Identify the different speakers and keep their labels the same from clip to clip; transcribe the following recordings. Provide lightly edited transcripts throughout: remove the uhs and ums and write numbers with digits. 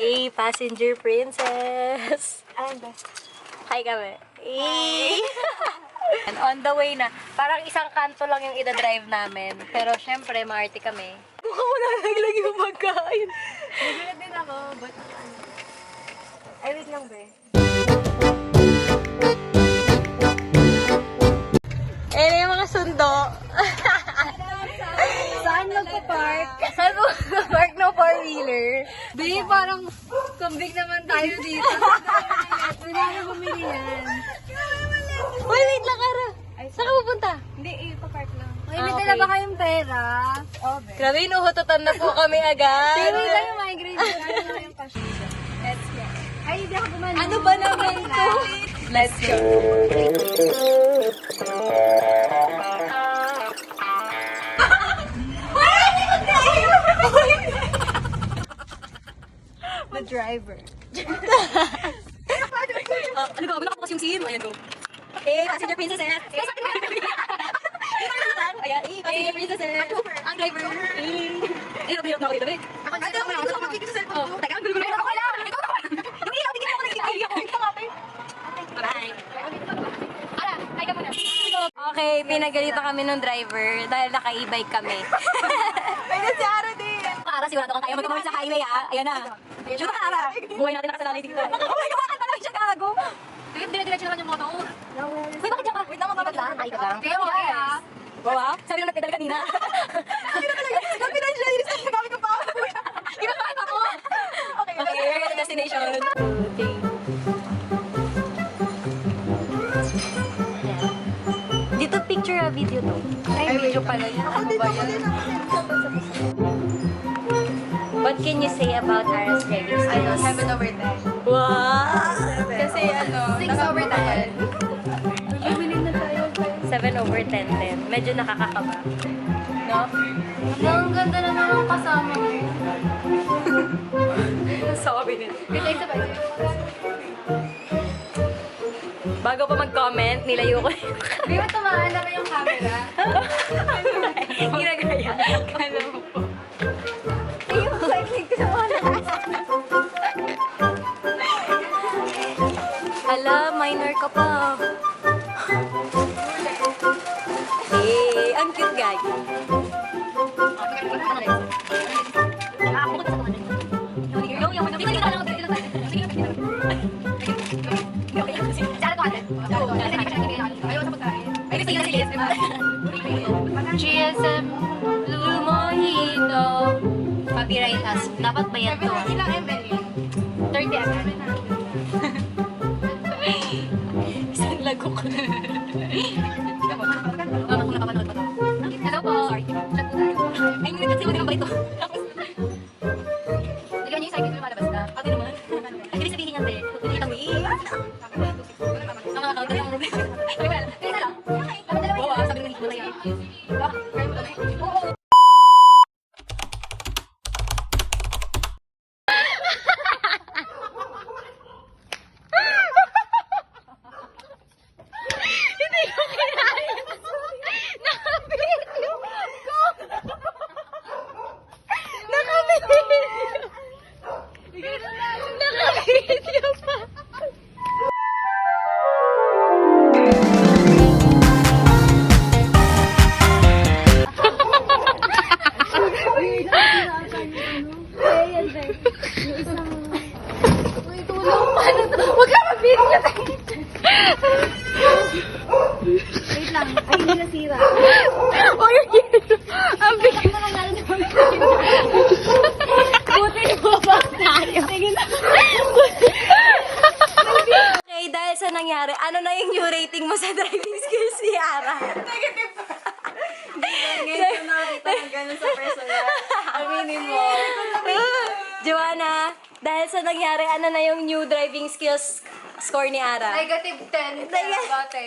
Speaker 1: Passenger princess.
Speaker 2: And
Speaker 1: Hi kami. And on the way na. Parang isang kanto lang yung ida-drive namin. Pero syempre, maarte kami. Mukha mo nalaglag yung magkain.
Speaker 2: nagulat din ako, but ay, wait lang, be.
Speaker 1: Eh, yung mga sundo.
Speaker 2: Saan magpa-park?
Speaker 1: Saan mo park no four-wheeler?
Speaker 2: Be, parang kambing naman tayo dito. Wala na bumili yan.
Speaker 1: Uy, wait lang, Ara. Saan ka pupunta?
Speaker 2: Hindi, ipa-park lang. Uy,
Speaker 1: Ah,
Speaker 2: may
Speaker 1: okay.
Speaker 2: dala ba kayong pera? Oh, be.
Speaker 1: Grabe, inuhututan na po kami agad.
Speaker 2: Wait lang yung migraine. Ano lang yung passion? Let's go. Ay, hindi ako gumano.
Speaker 1: Ano ba naman to? Let's go.
Speaker 2: The driver.
Speaker 1: Ano ba? Wala ko kasi yung sim. Ayan ko. Passenger princess. Ayan, passenger princess. Ang driver. Hirap na ako dito, be. Ako magkikita sa cellphone ko. Teka, ang gulo-gulo. Ako lang. Hindi, bigyan ako ng Bye. Ara, hi ka muna. Okay, pinagalito kami nung driver dahil naka-e-bike kami.
Speaker 2: Pwede si Ara din.
Speaker 1: Ara, sigurado kang tayo magkamali sa highway, ha? Ayan na. Shoot ka, Ara. Buhay natin nakasalalay dito. Oh my God, talaga siya gago. Dire-diretso naman yung motor. Uy, bakit dyan ka? Wait lang, magkabaglaan. Ay, ka lang.
Speaker 2: Kaya mo, ha?
Speaker 1: Wow, sabi nung nagpedal kanina.
Speaker 2: Sabi na talaga, confidential, inis na gamit ko pa ako.
Speaker 1: Kinakain ako. Okay, we're at the destination. Dito picture a video to.
Speaker 2: Ay, video pala yun. Ano ba yan?
Speaker 1: What can you say about Ara's driving
Speaker 2: Ano,
Speaker 1: skills?
Speaker 2: 7 over 10.
Speaker 1: Wow!
Speaker 2: Kasi ano, 6 over 10. Bumili na tayo.
Speaker 1: 7 over 10 din. Medyo nakakakaba. No?
Speaker 2: Ang ganda na naman kasama mo.
Speaker 1: Sabi nila.
Speaker 2: Good day sa bayo.
Speaker 1: Bago pa mag-comment, nilayo ko yung
Speaker 2: Di ba tumaan naman yung camera?
Speaker 1: ginagaya.
Speaker 2: Alam mo po. Ay, yung cycling ko sa mga
Speaker 1: Hala, minor ka pa. Eh, ang cute guy.
Speaker 2: GSM Blue Mojito.
Speaker 1: Copyright us. Dapat ba yan to?
Speaker 2: Ilang ml yun? 30 ml.
Speaker 1: Isang lago ko na.
Speaker 2: Kung nakapanood pa to. Hello po. Sorry. Chat po tayo.
Speaker 1: Ay, hindi kasi mo ba ito?
Speaker 2: Bigyan niyo yung cycle ko lumalabas na.
Speaker 1: Ate naman. Ay, ibig sabihin yan, be. Hindi kami.
Speaker 2: Ang mga counter yung problema. Ay, wala. Kaya na lang. Dapat dalawa
Speaker 1: Oo,
Speaker 2: yun.
Speaker 1: sabi ng hindi mo na yan.
Speaker 2: Ah, kaya mo kami? Oo. Wait lang. Ay, hindi nasira.
Speaker 1: Ang bigyan. Buti mo ba tayo? Okay, dahil sa nangyari, ano na yung new rating mo sa driving skills ni Ara?
Speaker 2: Negative. Ngayon ko nakakita ng gano'n sa personal. Aminin mo.
Speaker 1: Joanna, dahil sa nangyari, ano na yung new driving skills score ni Ara?
Speaker 2: Negative 10. Dati.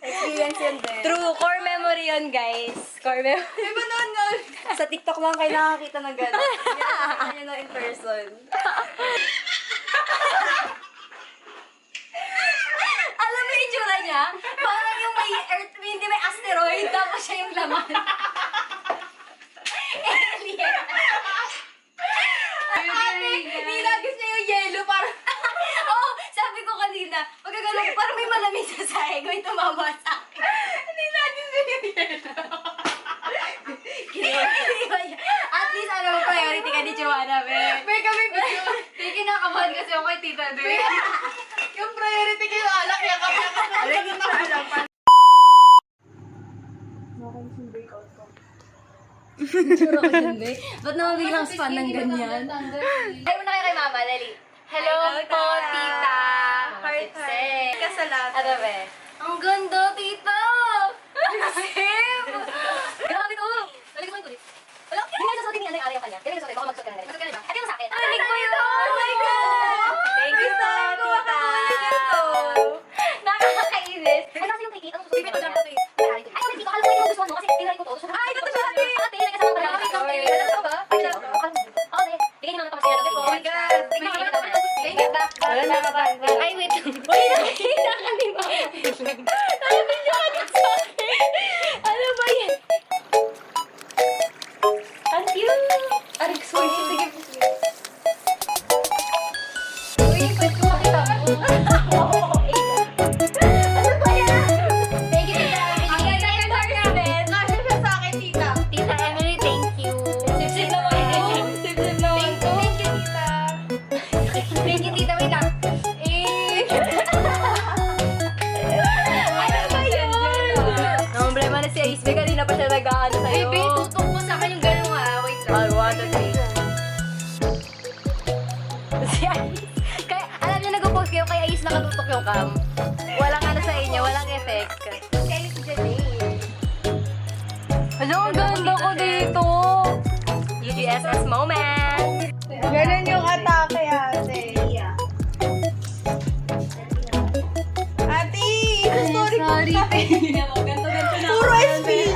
Speaker 2: Experience yun din.
Speaker 1: True, core memory yun, guys. Core memory.
Speaker 2: Di ba noon? Sa TikTok lang kayo nakakita ng gano'n. Hindi na nakita nyo na in person.
Speaker 1: Alam mo yung itsura niya? Parang yung may earth, hindi may asteroid, tapos siya yung laman. Alien. Ate, Nilagis niya yung yelo parang... Oo, sabi ko kanina, pagkagano ko, parang may malamig sa sahig, may tumama sa akin. Nilagis niya yung yelo. At least, alam mo, priority ka ni Joanna, be.
Speaker 3: May kami video. May kinakabahan kasi ako kay Tita Dre. Yung priority ko yung alak, yakap-yakap na.
Speaker 2: Alam mo na alam pa.
Speaker 1: Tsura ko dun, be. Ba't naman biglang span ng ganyan? Ay, muna kayo kay Mama, Lali. Hello po, Tita.
Speaker 2: Heart, heart. Kasalanan.
Speaker 1: Ano, be? Ang ganda, Tita! Sim! Grabe to! Lalagyan mo yung kulit. Wala, hindi nga sasuotin ni Anay Ari ang kanya. Hindi nga sasuotin, baka magsuot ka na rin. Magsuot ka na rin. At yung sa akin. Alig ko yun! Oh my God! Thank you so, Tita! Nakakainis. Ano kasi yung kay Tita? Ang susuotin ko dyan. Ay, sorry, Tita. Alam ko yung gusto mo kasi tinry ko to. Ay, ito siya! Ate, nagkasama pa lang. Alam ko ba? Ay, alam ko. Oo, de. Bigay niyo lang ito kasi. Oh my God! Bigyan niyo lang ito. Thank you.
Speaker 2: Wala na ka ba?
Speaker 1: Ay, wait. Uy, nakita ka ni Mama. Ano niya agad sa akin? Ano ba yan? Ang cute! Arik, sorry. Sige. Uy, pwede ko makita mo. Ano ba yan? Thank you, Tita. Ang ganda yung heart namin.
Speaker 2: Nasaan siya sa akin, tita?
Speaker 1: Tita Emily, thank you. Sip-sip naman. Sip-sip naman to.
Speaker 3: Thank you, Tita.
Speaker 1: Thank you, Tita. Wait lang. Ano ba yun? Problema na si Ace. Kanina pa siya nag-aano sa'yo.
Speaker 3: Baby, tutok mo sa akin yung gano'n Wait lang.
Speaker 1: Oh, 1, 2, 3. Si Ace. Kaya, alam niyo, nag-post kayo kay Ace nakatutok yung cam. Walang ano sa inyo, walang effect.
Speaker 3: Si Alice Janine.
Speaker 1: Ano, ang ganda ko dito. UGSS moment.
Speaker 2: Ganun yung atake, ate. Ate, sorry ko. Puro SPG.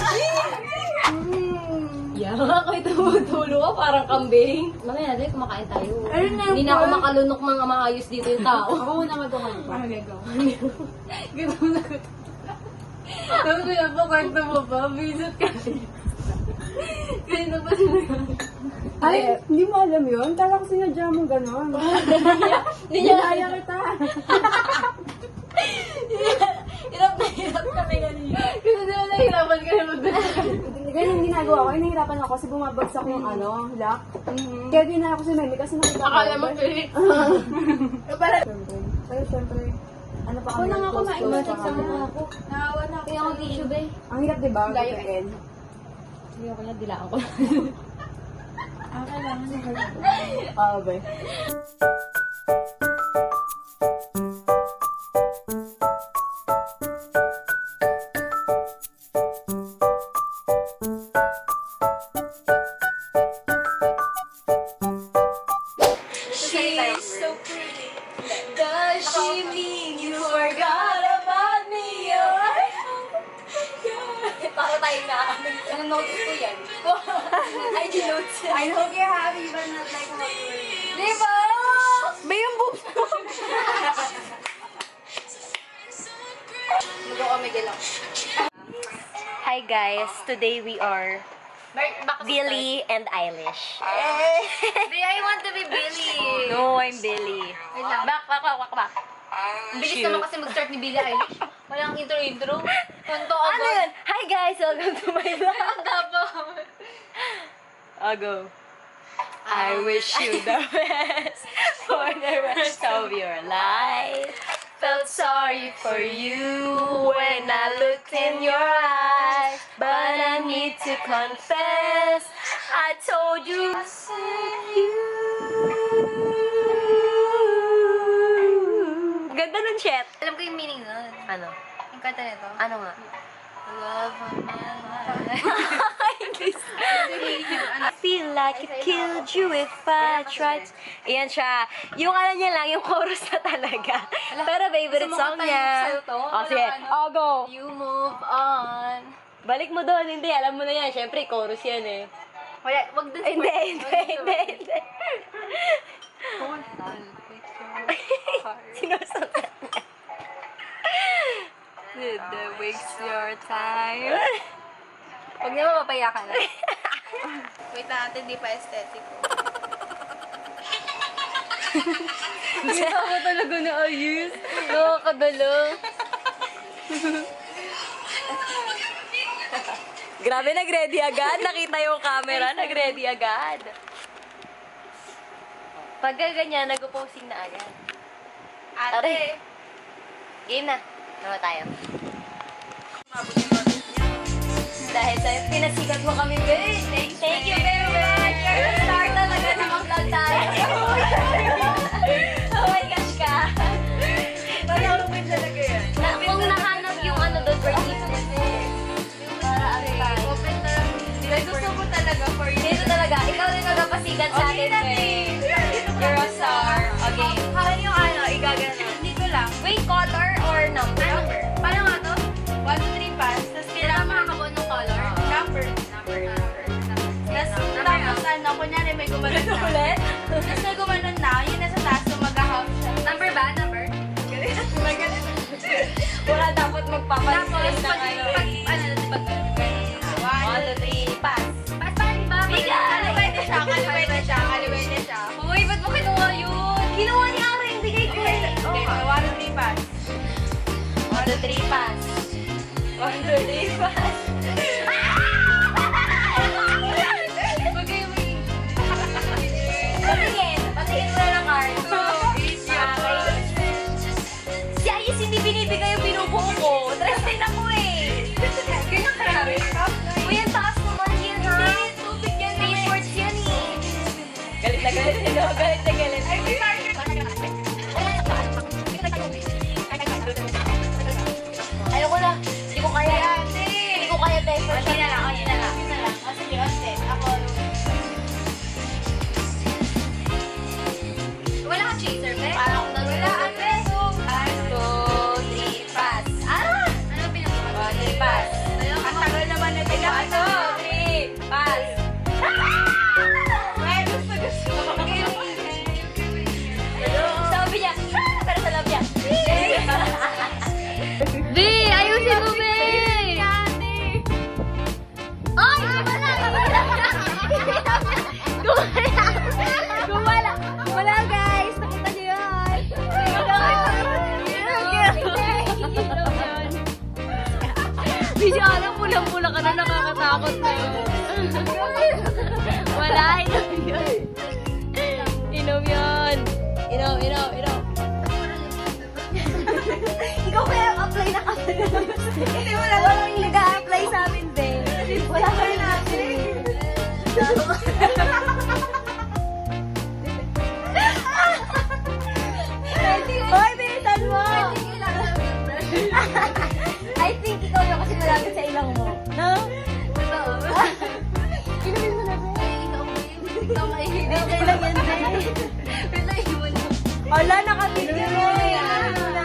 Speaker 1: Yawa ko tumutulo ka, parang kambing. Mamaya natin, kumakain tayo. Hindi na ako makalunok mga maayos dito yung tao. Ako muna magkuhan pa. Gutom na gutom. Sabi ko na po, kwento mo ba? Visit ka. Kaya na pa sila.
Speaker 2: Ay, hindi mo alam yun? Kala ko sinadya mo gano'n.
Speaker 1: Hindi niya
Speaker 2: Kaya kita.
Speaker 1: hirap kami kanina. Kasi di ba nahirapan ka na magdala.
Speaker 2: Ganyan yung ginagawa ko. Ay, nahihirapan ako kasi bumabagsak yung lock. Kaya dinala ko si Memi kasi nakita ko.
Speaker 3: Akala mo, Felix.
Speaker 2: Pero syempre, ano pa kami?
Speaker 1: Ako na nga kumain.
Speaker 2: close
Speaker 1: Matik
Speaker 2: pa
Speaker 1: sa
Speaker 2: kami.
Speaker 1: mga ako.
Speaker 3: Naawa na ako.
Speaker 1: Kaya ako tissue, be.
Speaker 2: Ang hirap, di ba?
Speaker 3: Layo
Speaker 2: Gagawin.
Speaker 1: Hindi ako na, dilaan ko.
Speaker 2: Oo, ba?
Speaker 1: She's so pretty. Does she mean you forgot about me? Para tayo na. Anong notice ko yan? ID notes.
Speaker 2: I hope you're happy but not like how you were.
Speaker 1: Di ba? Ba yung boobs mo?
Speaker 3: Mag-go kami galaw.
Speaker 1: Hi guys, today we are
Speaker 3: Back
Speaker 1: Billie and Eilish.
Speaker 3: I want to be Billie.
Speaker 1: No, I'm Billie.
Speaker 3: Wait lang.
Speaker 1: Back.
Speaker 3: Ang bilis naman kasi mag-start ni Billie Eilish. Walang intro. Tonto ako.
Speaker 1: Ano yun? Hi guys, welcome to my vlog.
Speaker 3: Tapos.
Speaker 1: I'll go. I wish you the best for the rest of your life. Felt sorry for you when I looked in your eyes. But I need to confess, I told you I said you. Ganda nun, Chet.
Speaker 3: Alam ko yung meaning nun.
Speaker 1: Ano?
Speaker 3: Yung kanta nito.
Speaker 1: Ano nga?
Speaker 3: Love of my life.
Speaker 1: I feel like it killed you if I tried. Ayan siya. Yung ano niya lang, yung chorus na talaga. Pero favorite
Speaker 3: Gusto mo
Speaker 1: song
Speaker 3: kantahin
Speaker 1: niya.
Speaker 3: sa'yo to?
Speaker 1: Oh,
Speaker 3: Wala
Speaker 1: sige.
Speaker 3: ano?
Speaker 1: Oh, go.
Speaker 3: You move on.
Speaker 1: Balik mo doon. Hindi, alam mo na yan. Siyempre, chorus yan eh.
Speaker 3: Wala, wag dun sa
Speaker 1: Hindi. Sinusunod niya.
Speaker 3: That wastes your time.
Speaker 1: Huwag niya mapapayakan na.
Speaker 3: Wait natin, di pa aesthetic.
Speaker 1: Hindi ako talaga naayos. Nakakadalo. Grabe, nag-ready agad. Nakita yung camera, nag-ready agad. Pag ganyan, nag-posing na agad. Ate. Game na. Ano tayo? Dahil sa'yo, pinasikat mo kami, babe. Thank you very much. You're the star talaga ng vlog tayo. Oh my gosh ka.
Speaker 2: Malawin talaga yan.
Speaker 1: Kung nahanap yung ano doon, forgiveness eh. Para ano tayo.
Speaker 3: Open na lang. Gusto ko talaga for you.
Speaker 1: Dito talaga, ikaw din magpapasikat sa atin, babe. You're a star. Okay.
Speaker 3: Parang yung ano, igagano. Hindi ko lang.
Speaker 1: Wait, color or number?
Speaker 3: Number. Paano nga to? 1, 2, 3 pass. Tapos kailangan makakabuo ng color. Number. Tapos ano, kunyari may gumanon na.
Speaker 1: Ulit?
Speaker 3: Tapos may gumanon na, yun nasa taas, so mag-half siya. Number ba? Number?
Speaker 1: Wala dapat magpapalit
Speaker 3: Tapos,
Speaker 1: ng
Speaker 3: pag,
Speaker 1: ano.
Speaker 3: pag
Speaker 1: 1, 2, 3, pass.
Speaker 3: Pass pa rin ba?
Speaker 1: Bigay!
Speaker 3: Kaliwete siya, kaliwete siya, kaliwete siya.
Speaker 1: Uy, ba't mo kinuha yun? Kinuha ni Ara yung bigay ko eh.
Speaker 3: Okay, 1, 2, 3 pass.
Speaker 1: 1, 2, 3, pass. 1, 2, 3, pass. Patingin. Patingin mo na ng card. Okay. Si Ayes hindi binibigay yung binubuo ko. Interested ako eh.
Speaker 3: Ganyan ka rin.
Speaker 1: Uy, ang taas naman yan ha.
Speaker 3: Tubig yan.
Speaker 1: Reports yan eh. Galit na galit. Galit na galit.
Speaker 3: Ay, may target.
Speaker 1: Ayoko na. Hindi ko kaya. Hindi ko kaya tayo.
Speaker 3: Hindi na lang, hindi na lang. Sige, onte. Ako. Wala kang chaser, be?
Speaker 1: Parang
Speaker 3: Wala, ate.
Speaker 1: 2, 3, pass. Ah!
Speaker 3: Ano pinagawa?
Speaker 1: 1, 2, pass.
Speaker 3: Ang tagal naman na ito.
Speaker 1: 1, 2, 3, pass.
Speaker 3: Ay, gusto ko.
Speaker 1: Sabi niya, "Ah!" pero sa love niya. B! Ayusin mo, B! Ay! Gumala! Gumala, guys! Nakita niyo yun! Hindi alam, pulang-pula ka na, nakakatakot na yun. Wala, inom yun. Inom yun. Inom. Ikaw kaya apply na kami. Hindi mo lang walang nag-a-apply sa amin, Ben. Wala ka rin natin. Hoy, bilisan mo! I think ikaw yung kasi malapit sa ilang mo. No? Inumin mo na, Ben.
Speaker 3: Ikaw mahihilig.
Speaker 1: Hindi lang yan, Ben.
Speaker 3: Pinaiwan mo.
Speaker 1: Ala, nakapigil mo. Inumin mo na.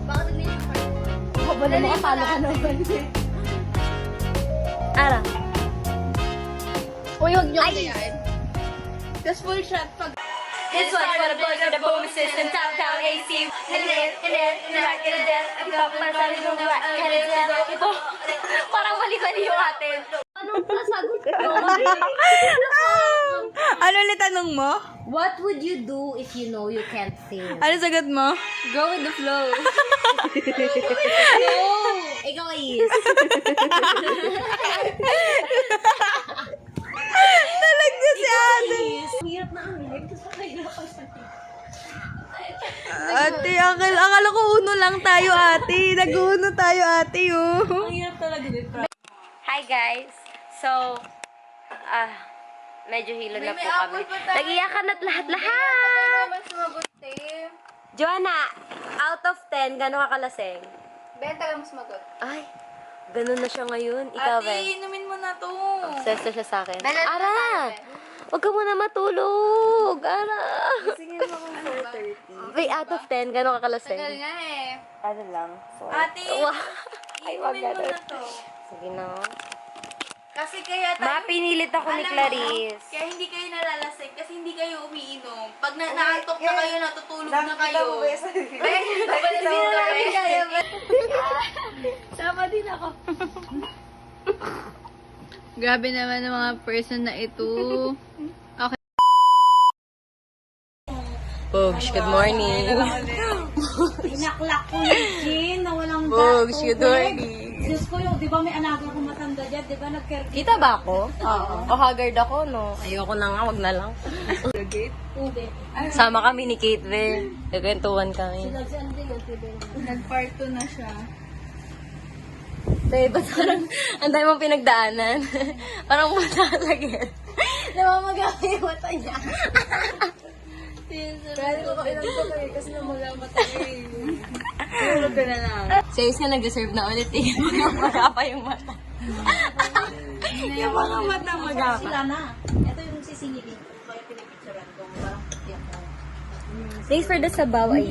Speaker 3: Bakit hindi yung card mo?
Speaker 1: Wala mo kasalo ka naman. Ara.
Speaker 3: Uy, huwag niyo kayain. Tapos full shot pag...
Speaker 1: This one's for the boys with the boom system, top down AC. And then, right, and then, I'm talking about something from the right, and then, ito. Parang mali-mali yung atin. Anong nasagot ko?
Speaker 2: Ano ulit tanong mo?
Speaker 1: What would you do if you know you can't sing?
Speaker 2: Ano sagot mo?
Speaker 1: Go with the flow. No! Ikaw, Is.
Speaker 2: Talaga si ate.
Speaker 1: Ang hirap na ang hirap. Gusto ko kahirapan sa
Speaker 2: Ate, akala ko uno lang tayo, ate. Nag-uno tayo, ate, oh.
Speaker 1: Ang hirap talaga, babe. Hi, guys. So, medyo hilo na po kami. Nag-iyakan at lahat-lahat.
Speaker 3: naman sumagot, eh.
Speaker 1: Joanna, out of 10, gano'n ka kalaseng?
Speaker 3: Ben, tagal mo sumagot.
Speaker 1: Ay, ganun na siya ngayon. Ikaw,
Speaker 3: Ate,
Speaker 1: Ben.
Speaker 3: inumin mo na to.
Speaker 1: Obsessed na siya sa akin.
Speaker 3: Ben, ano
Speaker 1: Ara!
Speaker 3: tayo,
Speaker 1: Huwag ka muna matulog. Ara!
Speaker 2: Sige mo kung 4:30.
Speaker 1: Wait, out of 10, gano'n ka
Speaker 3: Tagal
Speaker 1: kalaseng?
Speaker 3: nga eh.
Speaker 2: Ano lang?
Speaker 3: Ate,
Speaker 1: Wow. Ay, wag
Speaker 3: inumin mo
Speaker 1: ganun.
Speaker 3: na to.
Speaker 1: Sige na.
Speaker 3: Kasi kaya
Speaker 1: Ma, pinilit ako ni
Speaker 3: Alam mo,
Speaker 1: Clarice.
Speaker 3: kaya hindi kayo nalalasing kasi hindi kayo umiinom. Pag naantok na kayo, natutulog na kayo. Ben, kapatid dito, Ben.
Speaker 1: Sama din ako.
Speaker 3: Grabe naman ang mga person na ito.
Speaker 1: Pogs, good morning.
Speaker 2: Inaklak ko yung Jean na walang
Speaker 1: Pogs,
Speaker 2: dato.
Speaker 1: good morning.
Speaker 2: Diyos ko yung, di ba may alaga kong matanda dyan? Di ba nag-care?
Speaker 1: Kita ba ako?
Speaker 2: Oo.
Speaker 1: O haggard ako, no? Ayoko na nga, wag na lang.
Speaker 2: Hindi.
Speaker 1: Sama kami ni Kate Ver. Nagkwentuhan kami.
Speaker 2: Nag-part 2 na siya.
Speaker 1: Babe, ba't parang ang dami mong pinagdaanan? Parang malalagit. Namamagawa yung mata niya.
Speaker 2: Kaya ko kailan ko kayo kasi namula mata eh. Tulog ka na lang.
Speaker 1: Sayos nga nag-deserve na ulit eh. Magapa yung mata. Yung mga mata magapa.
Speaker 2: Sila na. Ito yung sisingilin ko. Kaya pinipicturan ko. Parang puti ako.
Speaker 1: Thanks for the sabaw, ay.